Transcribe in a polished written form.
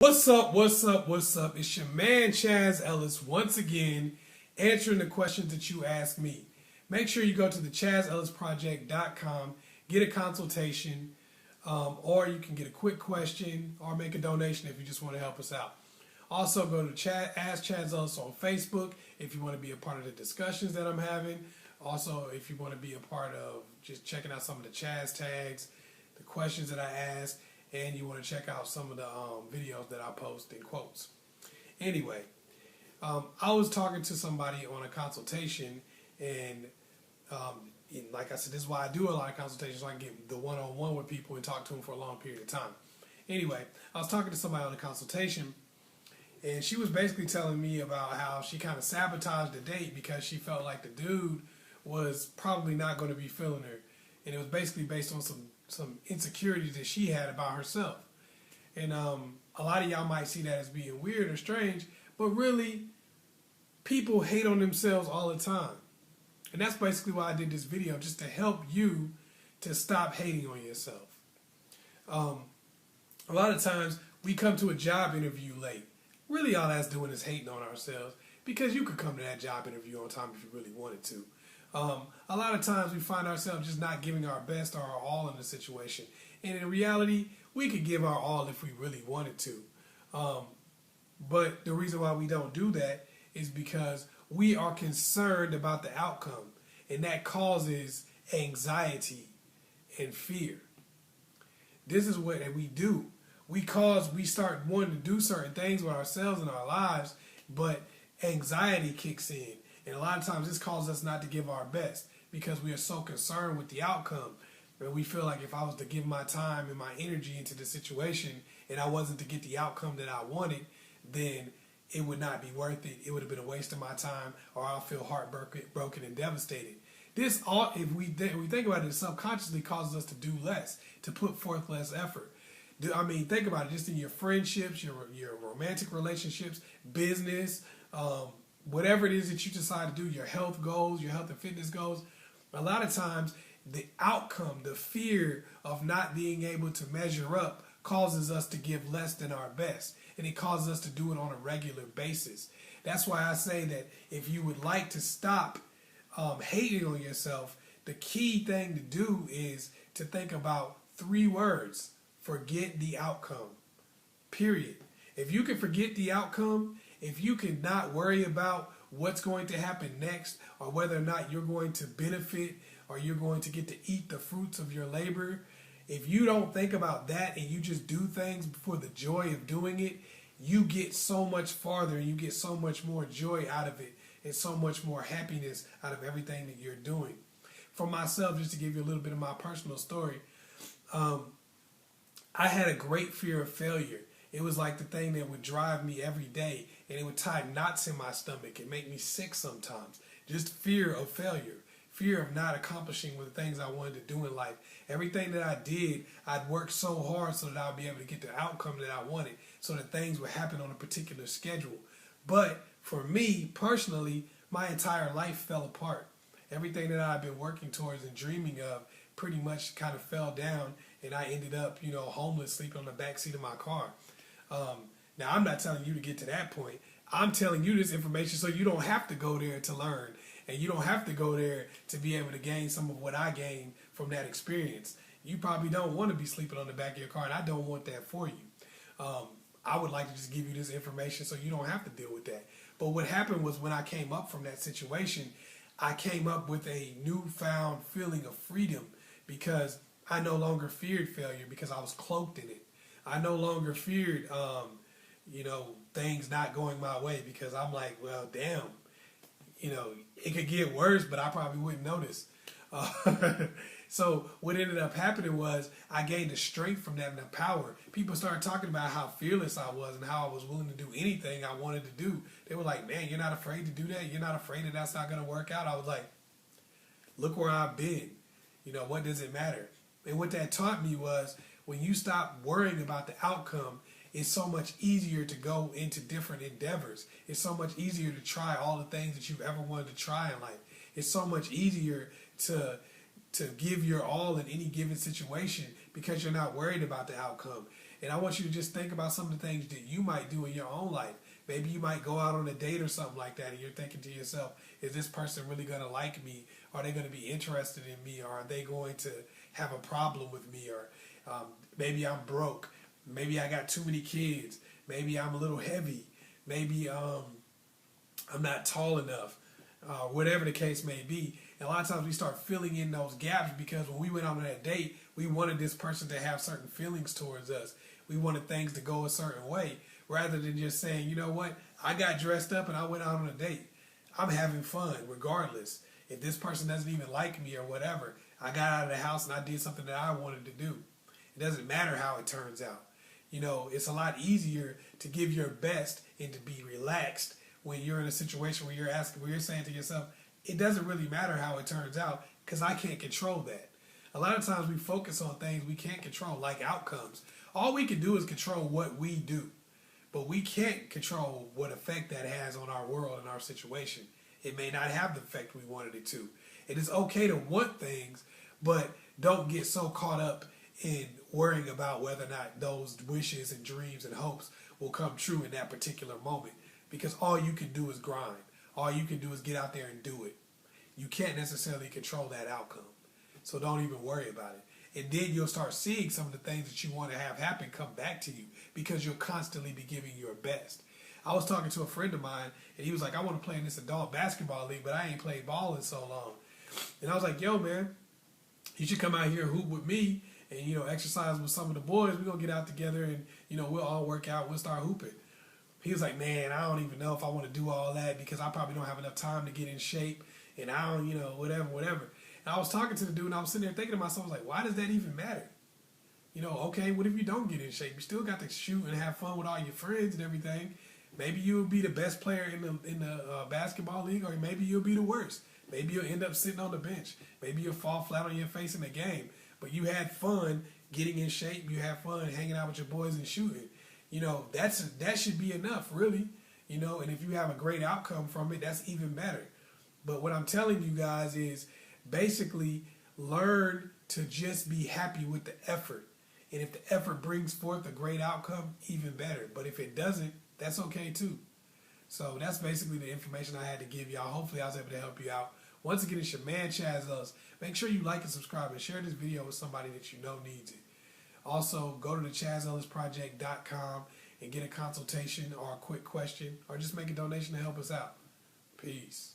What's up? What's up? What's up? It's your man Chazz Ellis once again answering the questions that you ask me. Make sure you go to the ChazzEllisProject.com, get a consultation, or you can get a quick question or make a donation if you just want to help us out. Also, go to Ask Chazz Ellis on Facebook if you want to be a part of the discussions that I'm having. Also, if you want to be a part of just checking out some of the Chazz tags, the questions that I ask, and you want to check out some of the videos that I post in quotes. Anyway, I was talking to somebody on a consultation, and like I said, this is why I do a lot of consultations, so I can get the one-on-one with people and talk to them for a long period of time. Anyway, I was talking to somebody on a consultation, and she was basically telling me about how she kind of sabotaged the date because she felt like the dude was probably not going to be feeling her. And it was basically based on some insecurities that she had about herself. And a lot of y'all might see that as being weird or strange, but really, people hate on themselves all the time. And that's basically why I did this video, just to help you to stop hating on yourself. A lot of times, we come to a job interview late. Really, all that's doing is hating on ourselves, because you could come to that job interview on time if you really wanted to. A lot of times we find ourselves just not giving our best or our all in the situation. And in reality, we could give our all if we really wanted to. But the reason why we don't do that is because we are concerned about the outcome. And that causes anxiety and fear. This is what we do. We start wanting to do certain things with ourselves and our lives, but anxiety kicks in. And a lot of times this causes us not to give our best because we are so concerned with the outcome. And we feel like if I was to give my time and my energy into the situation and I wasn't to get the outcome that I wanted, then it would not be worth it. It would have been a waste of my time, or I'll feel heartbroken and devastated. This all, if we think about it, it subconsciously causes us to do less, to put forth less effort. I mean, think about it, just in your friendships, your romantic relationships, business, whatever it is that you decide to do, your health goals, your health and fitness goals, a lot of times the outcome, the fear of not being able to measure up causes us to give less than our best. And it causes us to do it on a regular basis. That's why I say that if you would like to stop hating on yourself, the key thing to do is to think about 3 words. Forget the outcome. Period. If you can forget the outcome, if you can not worry about what's going to happen next, or whether or not you're going to benefit or you're going to get to eat the fruits of your labor, if you don't think about that and you just do things for the joy of doing it, you get so much farther and you get so much more joy out of it and so much more happiness out of everything that you're doing. For myself, just to give you a little bit of my personal story, I had a great fear of failure. It was like the thing that would drive me every day, and it would tie knots in my stomach and make me sick sometimes. Just fear of failure, fear of not accomplishing the things I wanted to do in life. Everything that I did, I'd work so hard so that I'd be able to get the outcome that I wanted, so that things would happen on a particular schedule. But for me, personally, my entire life fell apart. Everything that I've been working towards and dreaming of pretty much kind of fell down, and I ended up, homeless, sleeping on the back seat of my car. Now, I'm not telling you to get to that point. I'm telling you this information so you don't have to go there to learn, and you don't have to go there to be able to gain some of what I gained from that experience. You probably don't want to be sleeping on the back of your car, and I don't want that for you. I would like to just give you this information so you don't have to deal with that. But what happened was, when I came up from that situation, I came up with a newfound feeling of freedom, because I no longer feared failure because I was cloaked in it. I no longer feared, things not going my way, because I'm like, well, damn, it could get worse, but I probably wouldn't notice. So what ended up happening was I gained the strength from that and the power. People started talking about how fearless I was and how I was willing to do anything I wanted to do. They were like, man, you're not afraid to do that? You're not afraid that that's not going to work out? I was like, look where I've been. What does it matter? And what that taught me was, when you stop worrying about the outcome, it's so much easier to go into different endeavors. It's so much easier to try all the things that you've ever wanted to try in life. It's so much easier to give your all in any given situation because you're not worried about the outcome. And I want you to just think about some of the things that you might do in your own life. Maybe you might go out on a date or something like that, and you're thinking to yourself, is this person really going to like me? Are they going to be interested in me? Or are they going to have a problem with me? Or maybe I'm broke. Maybe I got too many kids. Maybe I'm a little heavy. Maybe I'm not tall enough. Whatever the case may be. And a lot of times we start filling in those gaps because when we went on that date, we wanted this person to have certain feelings towards us. We wanted things to go a certain way rather than just saying, you know what, I got dressed up and I went out on a date. I'm having fun regardless. If this person doesn't even like me or whatever, I got out of the house and I did something that I wanted to do. It doesn't matter how it turns out. You know, it's a lot easier to give your best and to be relaxed when you're in a situation where you're saying to yourself, it doesn't really matter how it turns out because I can't control that. A lot of times we focus on things we can't control, like outcomes. All we can do is control what we do, but we can't control what effect that has on our world and our situation. It may not have the effect we wanted it to. It is okay to want things, but don't get so caught up in worrying about whether or not those wishes and dreams and hopes will come true in that particular moment. Because all you can do is grind. All you can do is get out there and do it. You can't necessarily control that outcome. So don't even worry about it. And then you'll start seeing some of the things that you want to have happen come back to you because you'll constantly be giving your best. I was talking to a friend of mine, and he was like, I want to play in this adult basketball league, but I ain't played ball in so long. And I was like, yo, man, you should come out here and hoop with me and, you know, exercise with some of the boys. We're going to get out together and, you know, we'll all work out. We'll start hooping. He was like, man, I don't even know if I want to do all that because I probably don't have enough time to get in shape and I don't, you know, whatever. And I was talking to the dude and I was sitting there thinking to myself, I was like, why does that even matter? You know, okay, what if you don't get in shape? You still got to shoot and have fun with all your friends and everything. Maybe you'll be the best player in the basketball league, or maybe you'll be the worst. Maybe you'll end up sitting on the bench. Maybe you'll fall flat on your face in the game. But you had fun getting in shape. You had fun hanging out with your boys and shooting. You know, that should be enough, really. You know, and if you have a great outcome from it, that's even better. But what I'm telling you guys is basically learn to just be happy with the effort. And if the effort brings forth a great outcome, even better. But if it doesn't, that's okay too. So that's basically the information I had to give y'all. Hopefully I was able to help you out. Once again, it's your man Chazz Ellis. Make sure you like and subscribe and share this video with somebody that you know needs it. Also, go to the ChazzEllisProject.com and get a consultation or a quick question or just make a donation to help us out. Peace.